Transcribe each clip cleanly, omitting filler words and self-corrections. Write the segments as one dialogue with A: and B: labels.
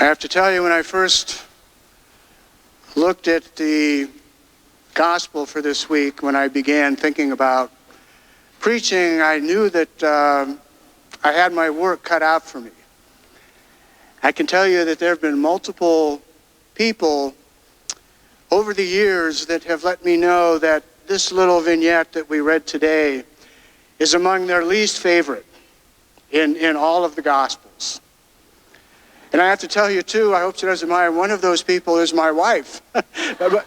A: I have to tell you, when I first looked at the gospel for this week, when I began thinking about preaching, I knew that I had my work cut out for me. I can tell you that there have been multiple people over the years that have let me know that this little vignette that we read today is among their least favorite in all of the Gospels. And I have to tell you, too, I hope she doesn't mind, one of those people is my wife. but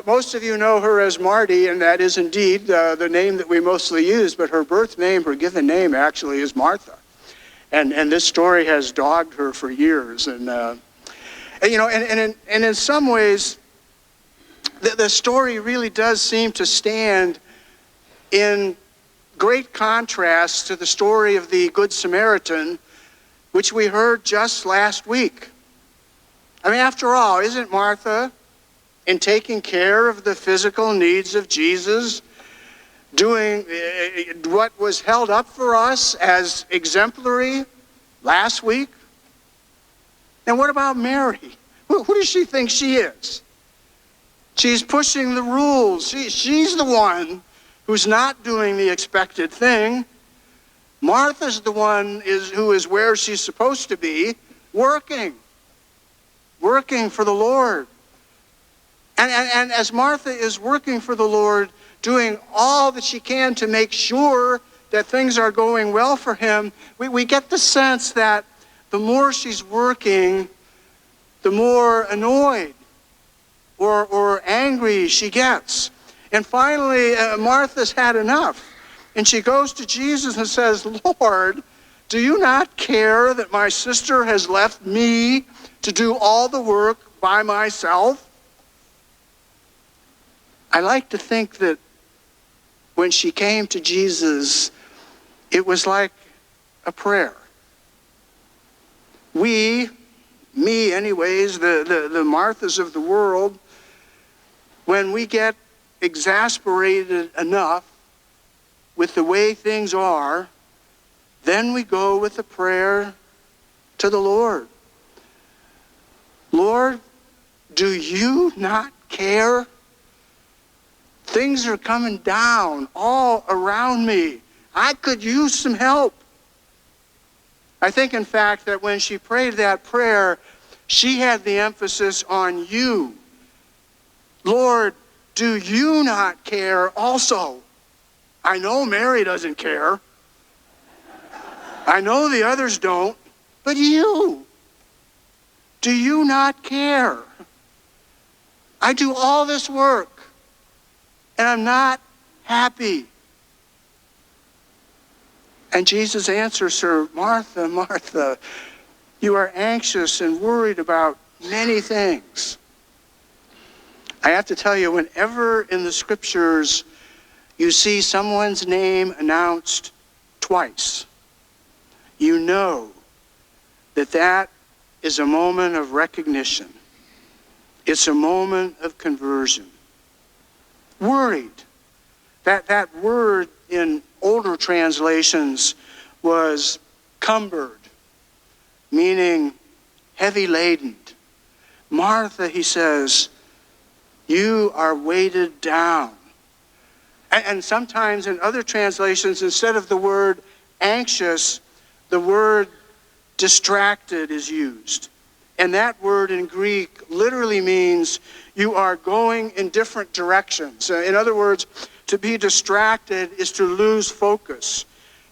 A: most of you know her as Marty, and that is indeed the name that we mostly use, but her birth name, her given name, actually is Martha. And this story has dogged her for years. And in some ways, the story really does seem to stand in great contrast to the story of the Good Samaritan, which we heard just last week. I mean, after all, isn't Martha, in taking care of the physical needs of Jesus, doing what was held up for us as exemplary last week? And what about Mary? Who does she think she is? She's pushing the rules. She's the one who's not doing the expected thing. Martha's the one who is where she's supposed to be, working for the Lord. And as Martha is working for the Lord, doing all that she can to make sure that things are going well for him, we get the sense that the more she's working, the more annoyed or angry she gets. And finally, Martha's had enough. And she goes to Jesus and says, Lord, do you not care that my sister has left me to do all the work by myself? I like to think that when she came to Jesus, it was like a prayer. Me anyways, the Marthas of the world, when we get exasperated enough with the way things are, then we go with a prayer to the Lord. Lord, do you not care? Things are coming down all around me. I could use some help. I think, in fact, that when she prayed that prayer, she had the emphasis on you. Lord, do you not care also? I know Mary doesn't care. I know the others don't. But you, do you not care? I do all this work, and I'm not happy. And Jesus answers her, Martha, Martha, you are anxious and worried about many things. I have to tell you, whenever in the scriptures you see someone's name announced twice, you know that is a moment of recognition. It's a moment of conversion. Worried. That word in older translations was cumbered, meaning heavy laden. Martha, he says, you are weighted down. And sometimes in other translations, instead of the word anxious, the word distracted is used. And that word in Greek literally means you are going in different directions. In other words, to be distracted is to lose focus.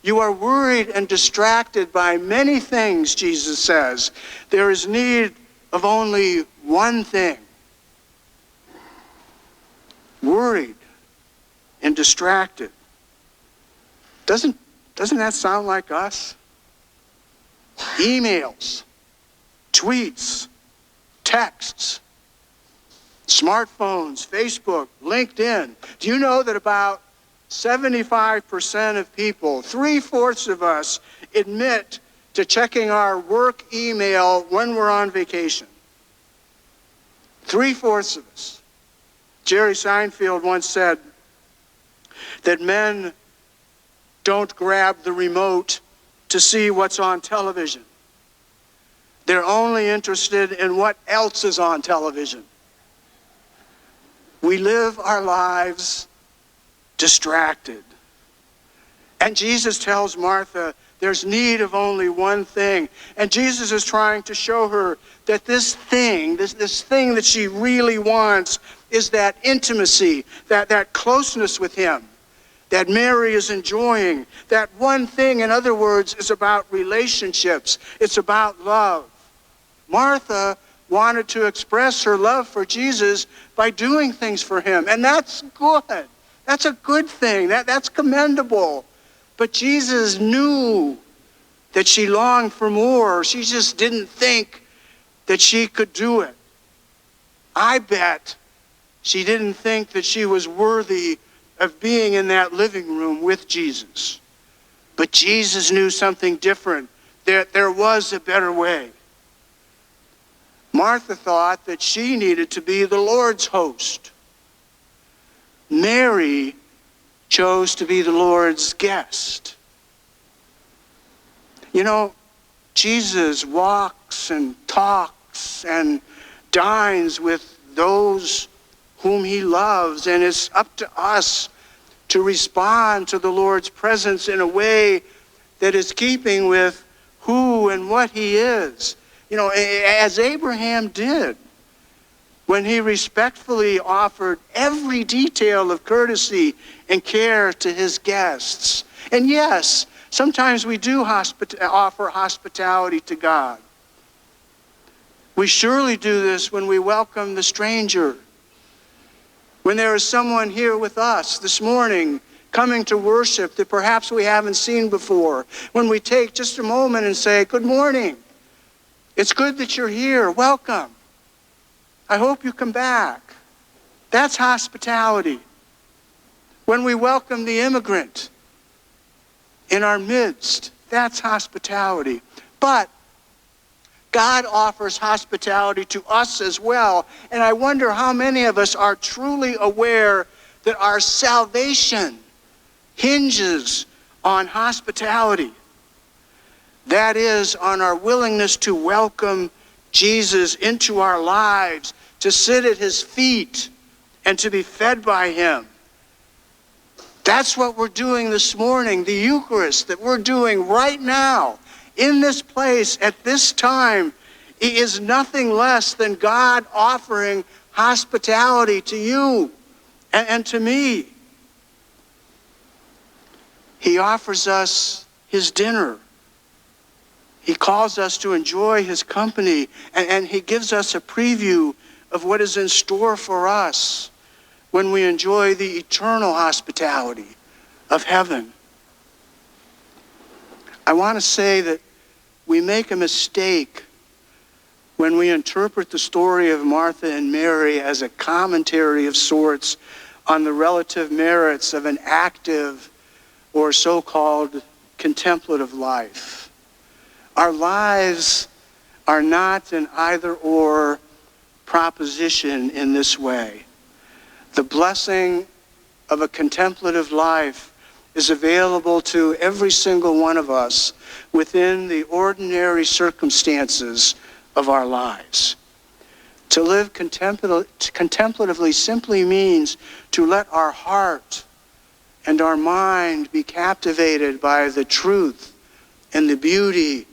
A: You are worried and distracted by many things, Jesus says. There is need of only one thing. Worried and distracted. Doesn't that sound like us? Emails, tweets, texts, smartphones, Facebook, LinkedIn. Do you know that about 75% of people, 3/4 of us, admit to checking our work email when we're on vacation? 3/4 of us. Jerry Seinfeld once said that men don't grab the remote to see what's on television. They're only interested in what else is on television. We live our lives distracted. And Jesus tells Martha, there's need of only one thing. And Jesus is trying to show her that this thing that she really wants is that intimacy, that closeness with him that Mary is enjoying. That one thing, in other words, is about relationships. It's about love. Martha wanted to express her love for Jesus by doing things for him. And that's good. That's a good thing. That's commendable. But Jesus knew that she longed for more. She just didn't think that she could do it. I bet she didn't think that she was worthy of being in that living room with Jesus. But Jesus knew something different. There was a better way. Martha thought that she needed to be the Lord's host. Mary chose to be the Lord's guest. You know, Jesus walks and talks and dines with those whom he loves, and it's up to us to respond to the Lord's presence in a way that is keeping with who and what he is. You know, as Abraham did when he respectfully offered every detail of courtesy and care to his guests. And yes, sometimes we do offer hospitality to God. We surely do this when we welcome the stranger. When there is someone here with us this morning coming to worship that perhaps we haven't seen before. When we take just a moment and say, good morning. It's good that you're here. Welcome. I hope you come back. That's hospitality. When we welcome the immigrant in our midst, that's hospitality. But God offers hospitality to us as well. And I wonder how many of us are truly aware that our salvation hinges on hospitality. That is, on our willingness to welcome Jesus into our lives, to sit at his feet and to be fed by him. That's what we're doing this morning, the Eucharist that we're doing right now. In this place, at this time, is nothing less than God offering hospitality to you and to me. He offers us his dinner. He calls us to enjoy his company, and he gives us a preview of what is in store for us when we enjoy the eternal hospitality of heaven. I want to say that we make a mistake when we interpret the story of Martha and Mary as a commentary of sorts on the relative merits of an active or so-called contemplative life. Our lives are not an either-or proposition in this way. The blessing of a contemplative life is available to every single one of us within the ordinary circumstances of our lives. To live contemplatively simply means to let our heart and our mind be captivated by the truth and the beauty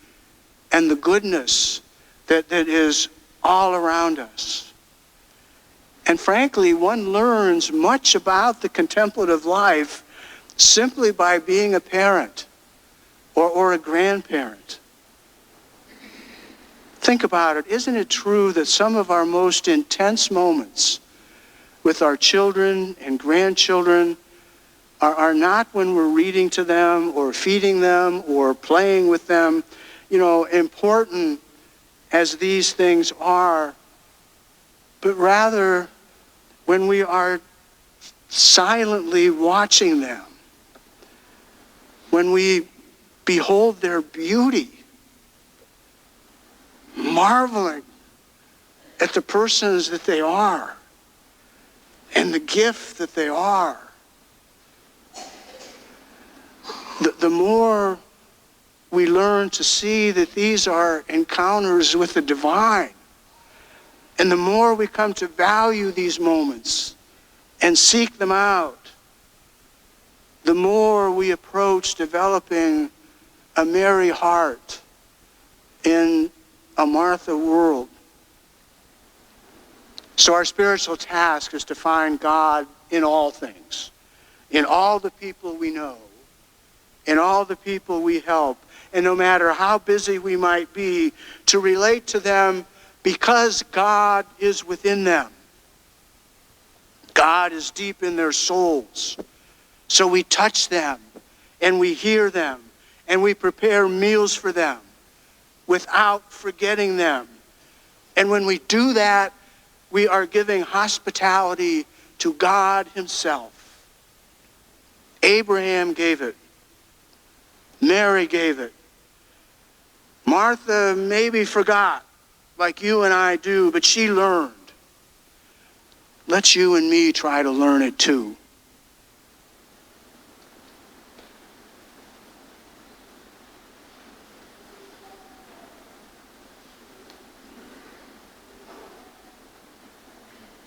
A: and the goodness that is all around us. And frankly, one learns much about the contemplative life simply by being a parent or a grandparent. Think about it. Isn't it true that some of our most intense moments with our children and grandchildren are not when we're reading to them or feeding them or playing with them? You know, important as these things are, but rather when we are silently watching them, when we behold their beauty, marveling at the persons that they are and the gift that they are. The more we learn to see that these are encounters with the divine. And the more we come to value these moments and seek them out, the more we approach developing a Mary heart in a Martha world. So our spiritual task is to find God in all things, in all the people we know, in all the people we help, and no matter how busy we might be, to relate to them because God is within them. God is deep in their souls. So we touch them, and we hear them, and we prepare meals for them without forgetting them. And when we do that, we are giving hospitality to God himself. Abraham gave it. Mary gave it. Martha maybe forgot, like you and I do, but she learned. Let's you and me try to learn it too.